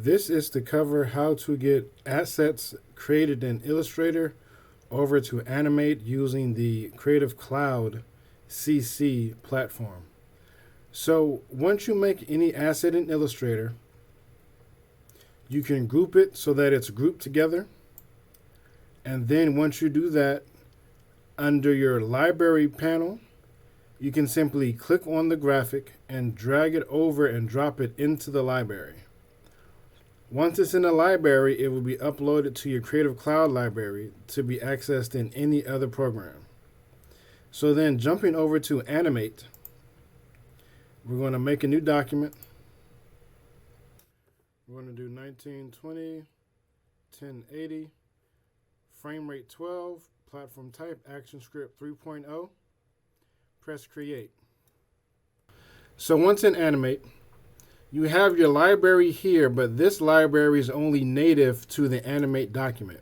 This is to cover how to get assets created in Illustrator over to animate using the Creative Cloud CC platform. So once you make any asset in Illustrator, you can group it so that it's grouped together. And then once you do that, under your library panel, you can simply click on the graphic and drag it over and drop it into the library. Once it's in the library, it will be uploaded to your Creative Cloud library to be accessed in any other program. So then jumping over to Animate, we're going to make a new document. We're going to do 1920, 1080, frame rate 12, platform type, ActionScript 3.0. Press Create. So once in Animate, you have your library here, but this library is only native to the Animate document.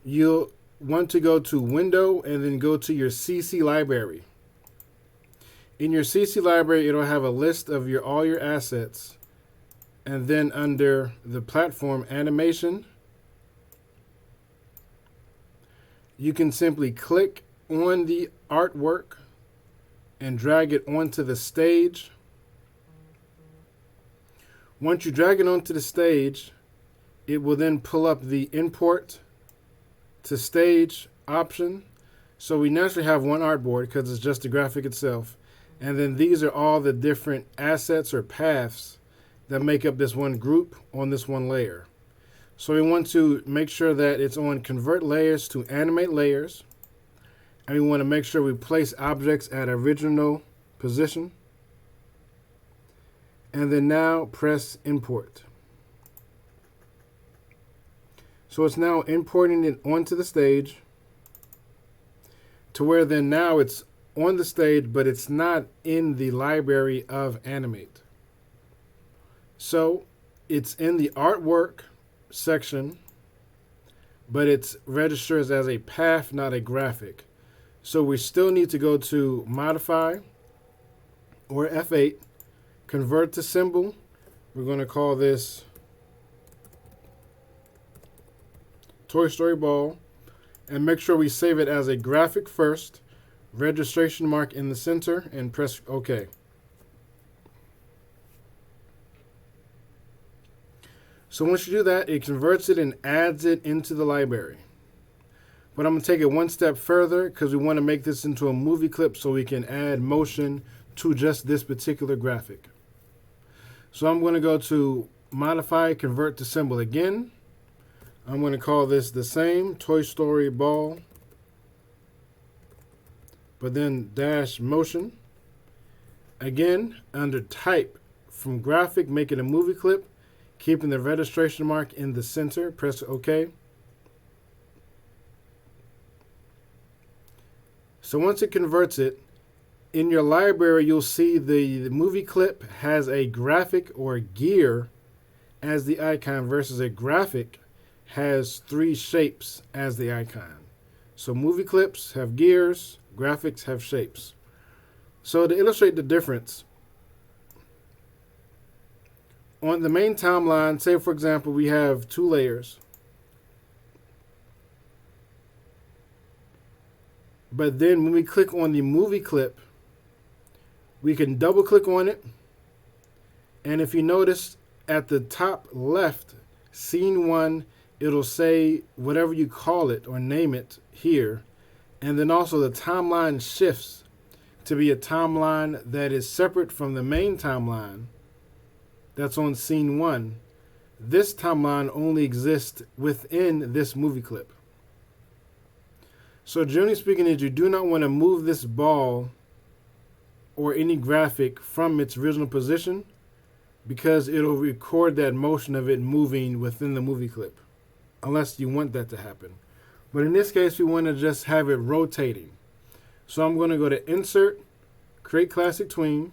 You'll want to go to Window and then go to your CC library. In your CC library, it'll have a list of all your assets. And then under the platform animation, you can simply click on the artwork and drag it onto the stage. Once you drag it onto the stage, it will then pull up the import to stage option. So we naturally have one artboard because it's just the graphic itself. And then these are all the different assets or paths that make up this one group on this one layer. So we want to make sure that it's on Convert Layers to Animate Layers. And we want to make sure we place objects at original position. And then now press Import. So it's now importing it onto the stage to where then now it's on the stage, but it's not in the library of Animate. So it's in the artwork section, but it registers as a path, not a graphic. So we still need to go to Modify or F8, Convert to Symbol. We're going to call this Toy Story Ball, and make sure we save it as a graphic first, registration mark in the center, and press OK. So once you do that, it converts it and adds it into the library. But I'm going to take it one step further because we want to make this into a movie clip so we can add motion to just this particular graphic. So I'm going to go to Modify, Convert to Symbol again. I'm going to call this the same, Toy Story Ball, but then dash motion. Again, under Type, from graphic, make it a movie clip. Keeping the registration mark in the center, press OK. So once it converts it, in your library, you'll see the movie clip has a graphic or gear as the icon versus a graphic has 3 shapes as the icon. So movie clips have gears, graphics have shapes. So to illustrate the difference, on the main timeline, say for example, we have 2 layers. But then when we click on the movie clip, we can double click on it. And if you notice at the top left, scene 1, it'll say whatever you call it or name it here. And then also the timeline shifts to be a timeline that is separate from the main timeline that's on scene 1. This timeline only exists within this movie clip. So generally speaking, is you do not want to move this ball or any graphic from its original position because it'll record that motion of it moving within the movie clip, unless you want that to happen. But in this case, we want to just have it rotating. So I'm going to go to Insert, Create Classic Tween,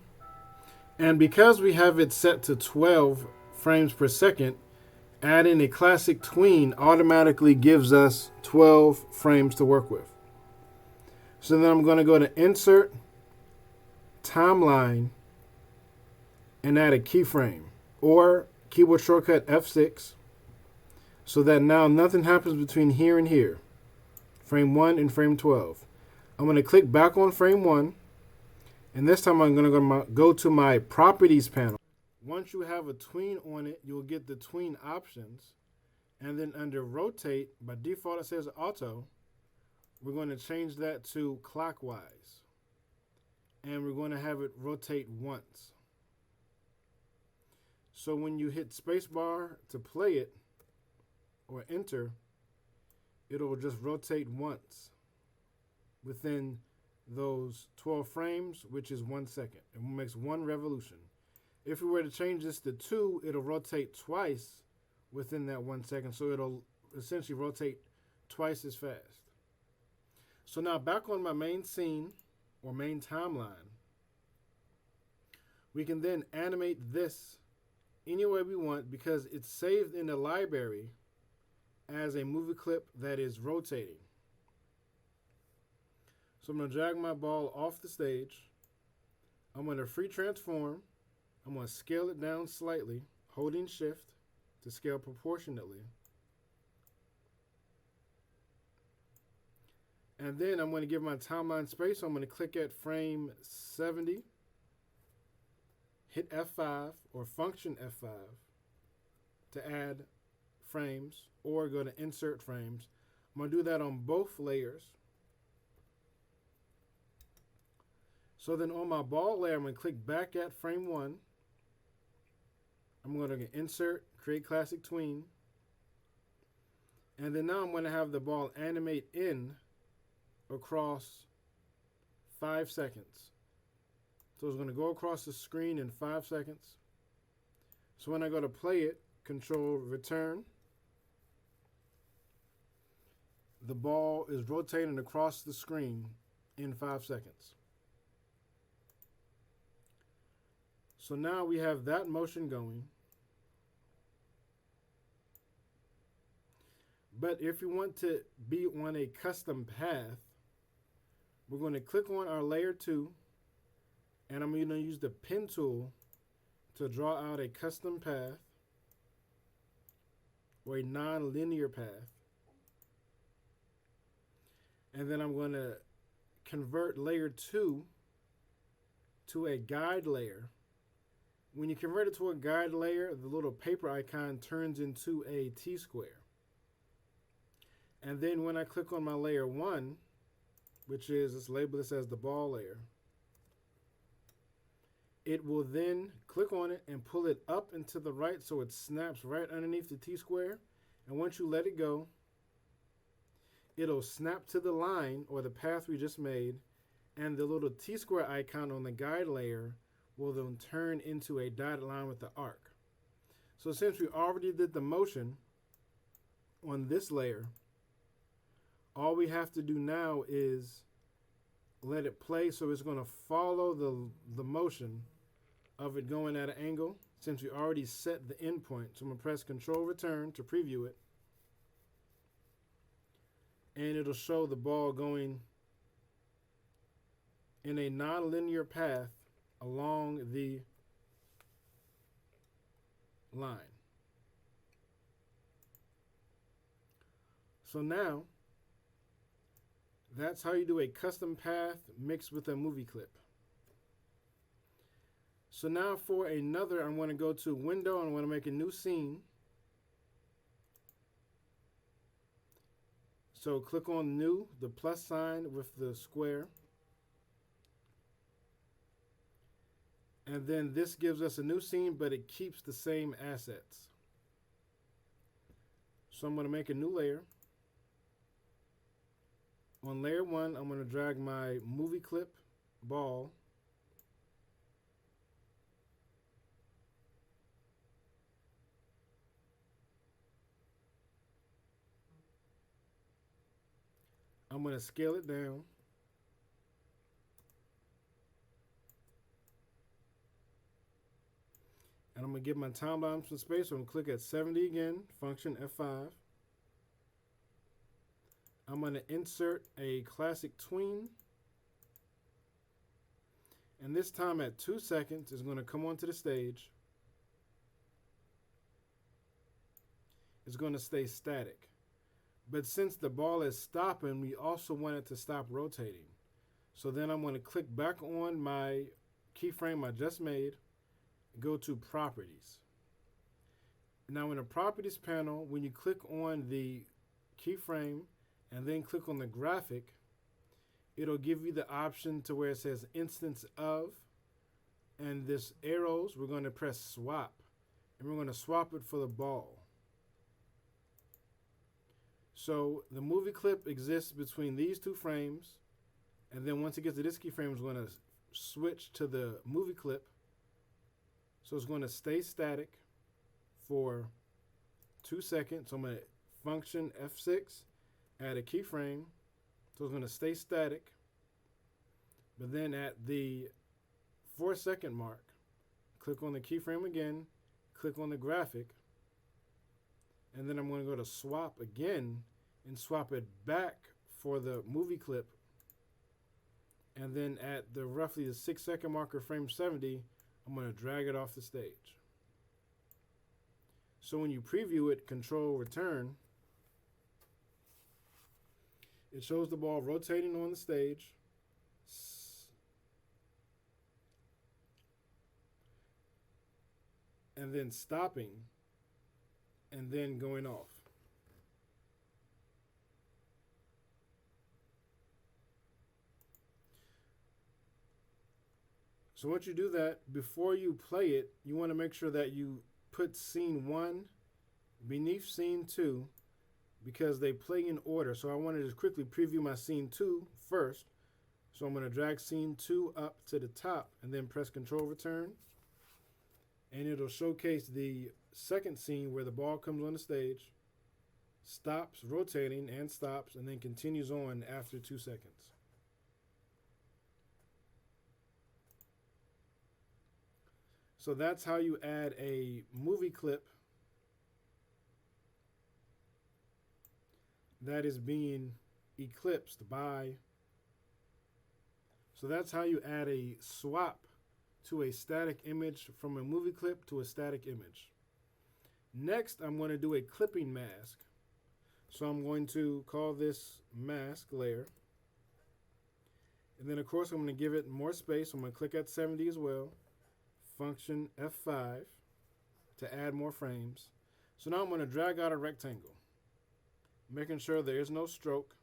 and because we have it set to 12 frames per second, adding a classic tween automatically gives us 12 frames to work with. So then I'm going to go to Insert, Timeline, and add a keyframe or keyboard shortcut F6, so that now nothing happens between here and here, frame 1 and frame 12. I'm going to click back on frame 1, and this time I'm going to go to my properties panel. Once you have a tween on it, you'll get the tween options, and then under rotate, by default it says auto, we're going to change that to clockwise, and we're going to have it rotate once. So when you hit spacebar to play it or enter, it'll just rotate once within those 12 frames, which is 1 second. It makes one revolution. If we were to change this to 2, it'll rotate twice within that 1 second. So it'll essentially rotate twice as fast. So now back on my main scene or main timeline, we can then animate this any way we want because it's saved in the library as a movie clip that is rotating. So I'm going to drag my ball off the stage. I'm going to free transform. I'm going to scale it down slightly, holding shift to scale proportionately. And then I'm going to give my timeline space. So I'm going to click at frame 70, hit F5 or function F5 to add frames or go to insert frames. I'm going to do that on both layers. So then on my ball layer, I'm going to click back at frame 1. I'm going to insert, create classic tween. And then now I'm going to have the ball animate in across 5 seconds. So it's going to go across the screen in 5 seconds. So when I go to play it, control return. The ball is rotating across the screen in 5 seconds. So now we have that motion going. But if you want to be on a custom path, we're going to click on our layer 2, and I'm going to use the pen tool to draw out a custom path or a non-linear path. And then I'm going to convert layer 2 to a guide layer. When you convert it to a guide layer, the little paper icon turns into a T-square. And then when I click on my layer 1, which is, let's label this as the ball layer, it will then click on it and pull it up and to the right so it snaps right underneath the T-square. And once you let it go, it'll snap to the line or the path we just made, and the little T-square icon on the guide layer will then turn into a dotted line with the arc. So since we already did the motion on this layer, all we have to do now is let it play, so it's going to follow the motion of it going at an angle since we already set the endpoint. So I'm going to press Control Return to preview it, and it'll show the ball going in a non-linear path along the line. So now, that's how you do a custom path mixed with a movie clip. So now for another, I'm going to go to Window and I'm going to make a new scene. So click on New, the plus sign with the square. And then this gives us a new scene, but it keeps the same assets. So I'm going to make a new layer. On layer 1, I'm going to drag my movie clip ball. I'm going to scale it down. And I'm going to give my timeline some space. So I'm going to click at 70 again, function F5. I'm going to insert a classic tween. And this time at 2 seconds is going to come onto the stage. is going to stay static. But since the ball is stopping, we also want it to stop rotating. So then I'm going to click back on my keyframe I just made, go to Properties. Now in the Properties panel, when you click on the keyframe and then click on the graphic, it'll give you the option to where it says Instance of, and this arrows, we're going to press Swap, and we're going to swap it for the ball. So the movie clip exists between these two frames, and then once it gets to this keyframe, it's going to switch to the movie clip. So it's going to stay static for 2 seconds. So I'm going to function F6, add a keyframe. So it's going to stay static. But then at the 4-second mark, click on the keyframe again, click on the graphic, and then I'm going to go to swap again and swap it back for the movie clip. And then at the roughly the 6-second marker, frame 70, I'm going to drag it off the stage. So when you preview it, Control Return, it shows the ball rotating on the stage. And then stopping, and then going off. So once you do that, before you play it, you want to make sure that you put scene 1 beneath scene 2 because they play in order. So I want to just quickly preview my scene 2 first. So I'm going to drag scene 2 up to the top and then press Control Return. And it'll showcase the second scene where the ball comes on the stage, stops rotating and stops, and then continues on after 2 seconds. So that's how you add a movie clip that is being eclipsed by. So that's how you add a swap to a static image from a movie clip to a static image. Next, I'm going to do a clipping mask. So I'm going to call this mask layer. And then, of course, I'm going to give it more space. I'm going to click at 70 as well. Function F5 to add more frames. So now I'm going to drag out a rectangle, making sure there is no stroke.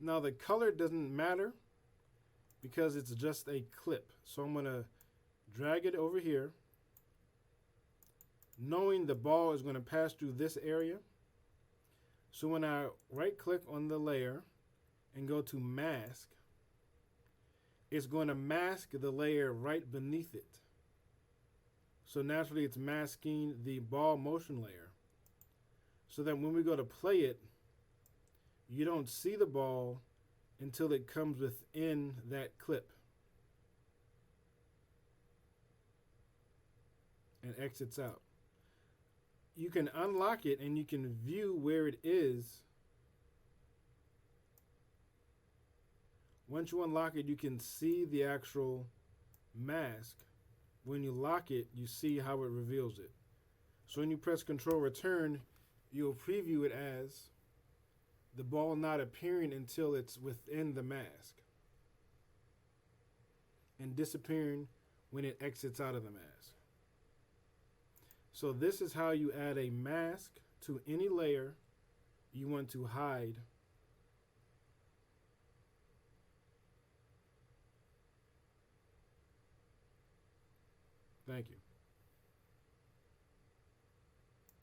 Now the color doesn't matter because it's just a clip. So I'm going to drag it over here, knowing the ball is going to pass through this area. So when I right click on the layer and go to mask, it's going to mask the layer right beneath it. So naturally it's masking the ball motion layer. So that when we go to play it, you don't see the ball until it comes within that clip and exits out. You can unlock it and you can view where it is. Once you unlock it, you can see the actual mask. When you lock it, you see how it reveals it. So when you press Control Return, you'll preview it as the ball not appearing until it's within the mask and disappearing when it exits out of the mask. So this is how you add a mask to any layer you want to hide. Thank you.